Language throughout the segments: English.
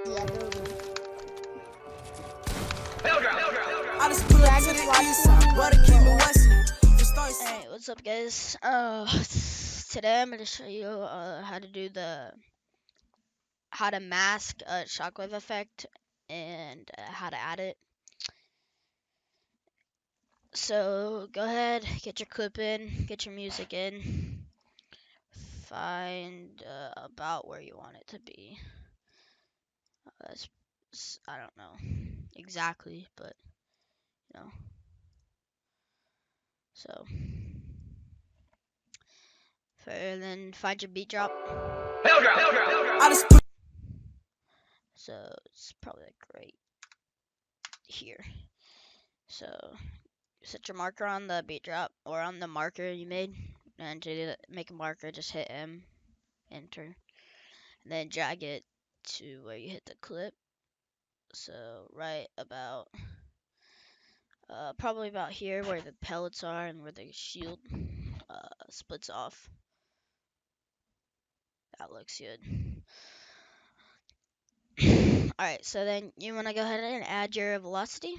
Yeah, dude. I just pull up to the east side, but keep me west. Alright, what's up guys? Today I'm gonna show you how to do how to mask a shockwave effect and how to add it. So go ahead, get your clip in, get your music in, find about where you want it to be. I don't know exactly, but you know. So then find your beat drop. I just pull So it's probably like right here. So set your marker on the beat drop or on the marker you made, and to make a marker, just hit M, enter, and then drag it to where you hit the clip. So right about, probably about here where the pellets are and where the shield splits off. That looks good. Alright, so then you want to go ahead and add your velocity.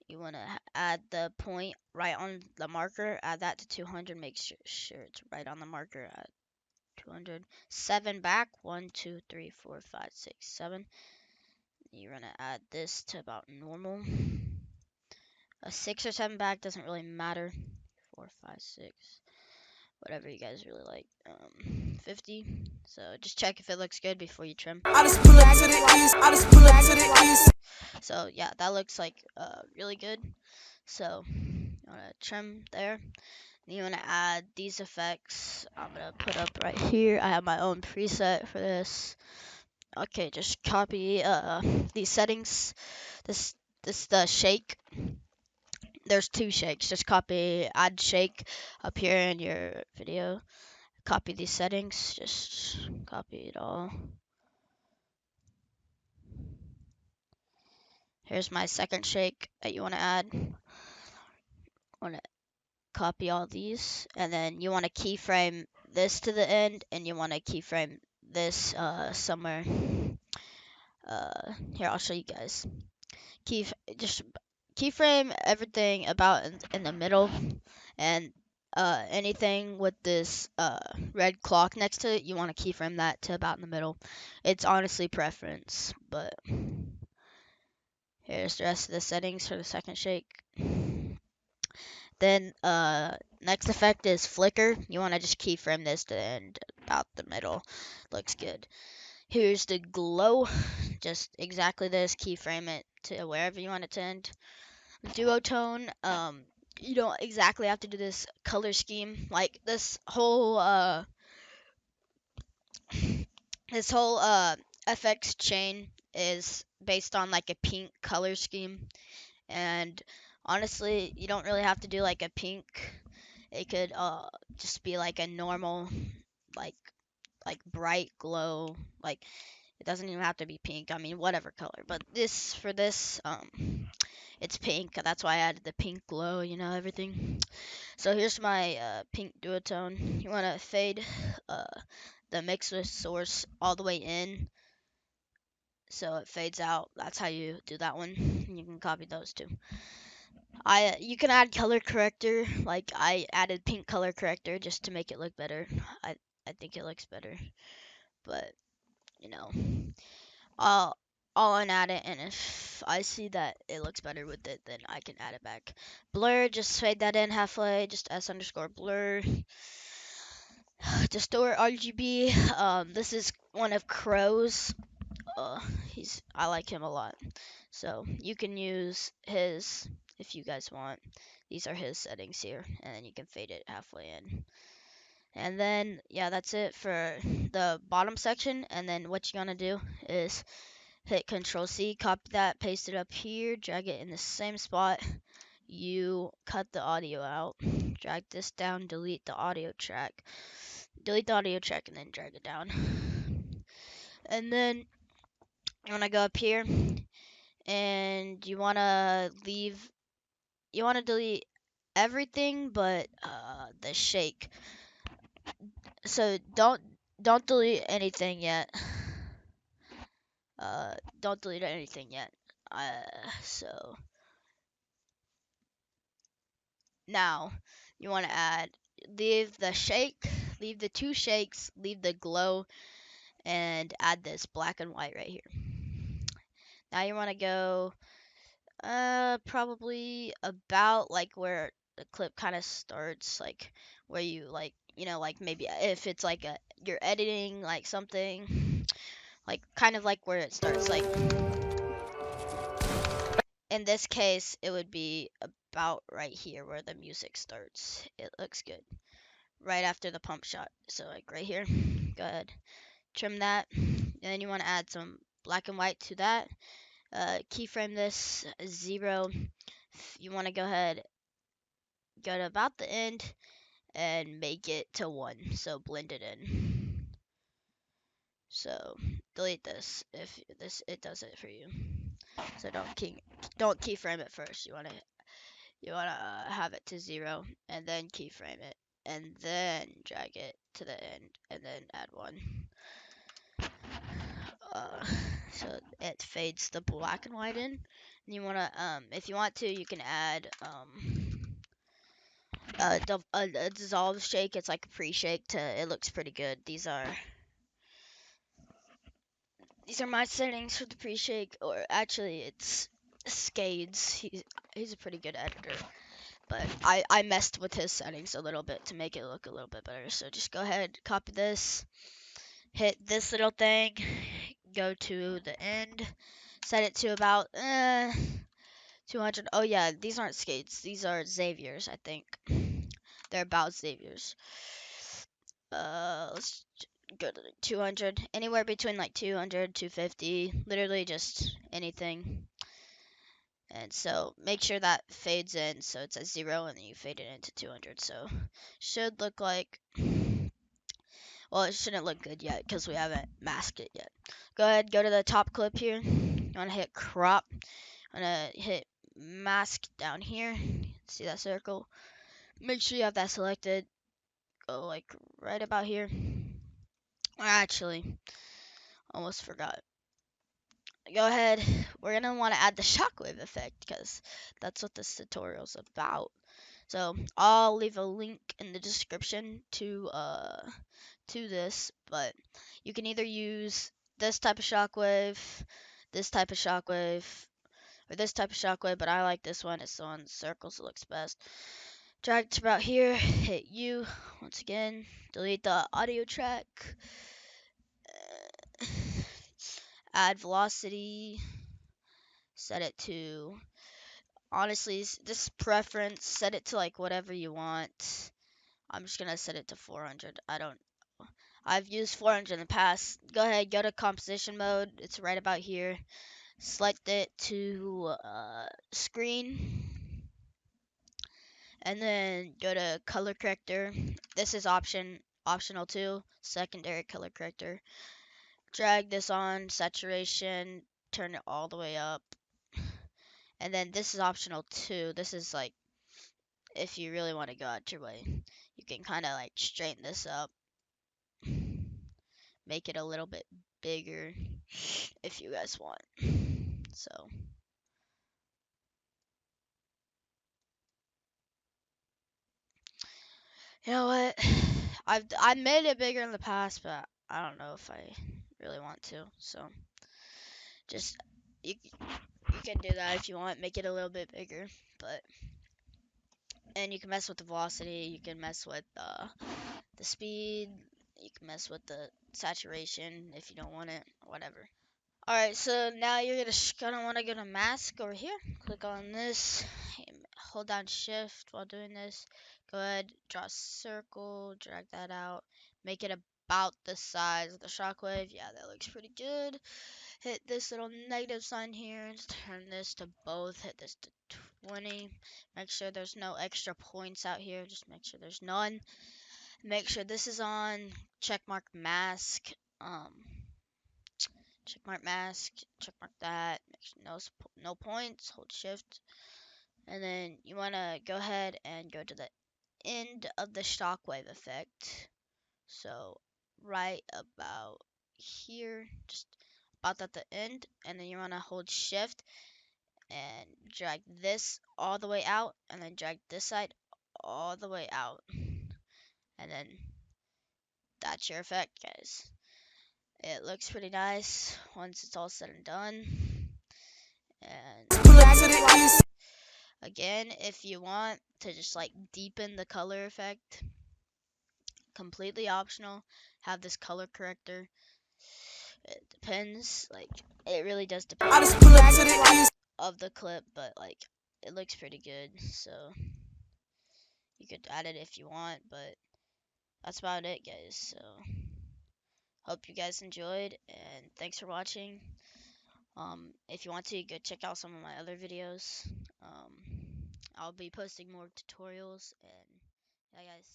You want to add the point right on the marker, add that to 200, make sure it's right on the marker at 200. 7 back, 1, 2, 3, 4, 5, 6, 7. You're going to add this to about normal. A 6 or 7 back doesn't really matter. 4, 5, 6, whatever you guys really like. 50. So just check if it looks good before you trim. I just pull up to the east. I just pull up to the east. So yeah, that looks like really good. So you want to trim there. You want to add these effects. I'm going to put up right here. I have my own preset for this. Okay, just copy these settings. This the shake. There's 2 shakes. Just copy add shake up here in your video. Copy these settings. Just copy it all. Here's my second shake that you want to add. Want to copy all these, and then you want to keyframe this to the end, and you want to keyframe this somewhere. Here, I'll show you guys. Just keyframe everything about in the middle, and anything with this red clock next to it, you want to keyframe that to about in the middle. It's honestly preference, but here's the rest of the settings for the second shake. Then next effect is flicker. You want to just keyframe this to the end about the middle. Looks good. Here's the glow. Just exactly this. Keyframe it to wherever you want it to end. Duotone. You don't exactly have to do this color scheme. Like this whole FX chain is based on like a pink color scheme, and honestly, you don't really have to do like a pink. It could just be like a normal, like bright glow. Like it doesn't even have to be pink. I mean, whatever color. But for this it's pink. That's why I added the pink glow. You know, everything. So here's my pink duotone. You want to fade the mix with source all the way in, so it fades out. That's how you do that one. You can copy those too. You can add color corrector. Like I added pink color corrector just to make it look better. I think it looks better, but you know, I'll unadd it, and if I see that it looks better with it, then I can add it back. Blur, just fade that in halfway. Just s_blur. Distort RGB. This is one of Crow's. I like him a lot. So you can use his if you guys want. These are his settings here, and then you can fade it halfway in. And then yeah, that's it for the bottom section. And then what you're gonna do is hit Control C, copy that, paste it up here, drag it in the same spot. You cut the audio out, drag this down, delete the audio track, and then drag it down. And then you want to go up here, and you want to delete everything but the shake. So don't delete anything yet. Don't delete anything yet. So now you want to add, leave the shake, leave the two shakes, leave the glow, and add this black and white right here. Now you want to go probably about like where the clip kind of starts, like where you like, like maybe if it's like you're editing like something, like kind of like where it starts, like in this case it would be about right here where the music starts. It looks good right after the pump shot, so like right here. Go ahead, trim that, and then you want to add some black and white to that. Keyframe this 0. You want to go ahead, go to about the end and make it to 1, so blend it in. So delete this if this it does it for you. So don't keyframe it first. You wanna have it to 0 and then keyframe it and then drag it to the end and then add 1. Uh, so it fades the black and white in. And you wanna if you want to, you can add a dissolve shake. It's like a pre-shake to. It looks pretty good. These are my settings for the pre-shake, or actually it's Scades. He's a pretty good editor, but I messed with his settings a little bit to make it look a little bit better. So just go ahead, copy this, hit this little thing, go to the end, set it to about 200. Oh yeah, these aren't Scades. These are Xavier's, I think. They're about Xavier's. Let's go to 200. Anywhere between like 200, 250. Literally just anything. And so make sure that fades in so it's at 0 and then you fade it into 200. So should look like, well, it shouldn't look good yet because we haven't masked it yet. Go ahead, go to the top clip here. You want to hit crop. I'm going to hit mask down here. See that circle? Make sure you have that selected. Go like right about here. Or actually, almost forgot. Go ahead. We're going to want to add the shockwave effect because that's what this tutorial is about. So I'll leave a link in the description to this, but you can either use this type of shockwave, this type of shockwave, or this type of shockwave, but I like this one. It's the one circles, it looks best. Drag to about here, hit U once again, delete the audio track, add velocity, set it to, honestly, this preference, set it to like whatever you want. I'm just gonna set it to 400. I've used 400 in the past. Go ahead, go to composition mode. It's right about here. Select it to screen, and then go to color corrector. This is optional too. Secondary color corrector. Drag this on saturation. Turn it all the way up. And then this is optional too. This is like if you really want to go out your way, you can kind of like straighten this up, make it a little bit bigger if you guys want. So you know what? I made it bigger in the past, but I don't know if I really want to. So just you can do that if you want, make it a little bit bigger, but and you can mess with the velocity, you can mess with the speed, you can mess with the saturation if you don't want it, whatever. Alright, so now you're gonna want to go to mask over here. Click on this, hold down shift while doing this. Go ahead, draw a circle, drag that out, make it about the size of the shockwave. Yeah, that looks pretty good. Hit this little negative sign here, turn this to both, hit this to 20. Make sure there's no extra points out here, just make sure there's none. Make sure this is on, checkmark mask. Checkmark mask, checkmark that, make sure no points, hold shift, and then you want to go ahead and go to the end of the shockwave effect. So right about here, just out at the end, and then you want to hold shift and drag this all the way out, and then drag this side all the way out, and then that's your effect, guys. It looks pretty nice once it's all said and done. And Pull up to the east. again, if you want to just like deepen the color effect, completely optional, have this color corrector. It depends, like it really does depend I just pull up to the east. of the clip, but like it looks pretty good, so you could add it if you want, but that's about it, guys. So hope you guys enjoyed, and thanks for watching. If you want to, go check out some of my other videos. I'll be posting more tutorials, and yeah, guys.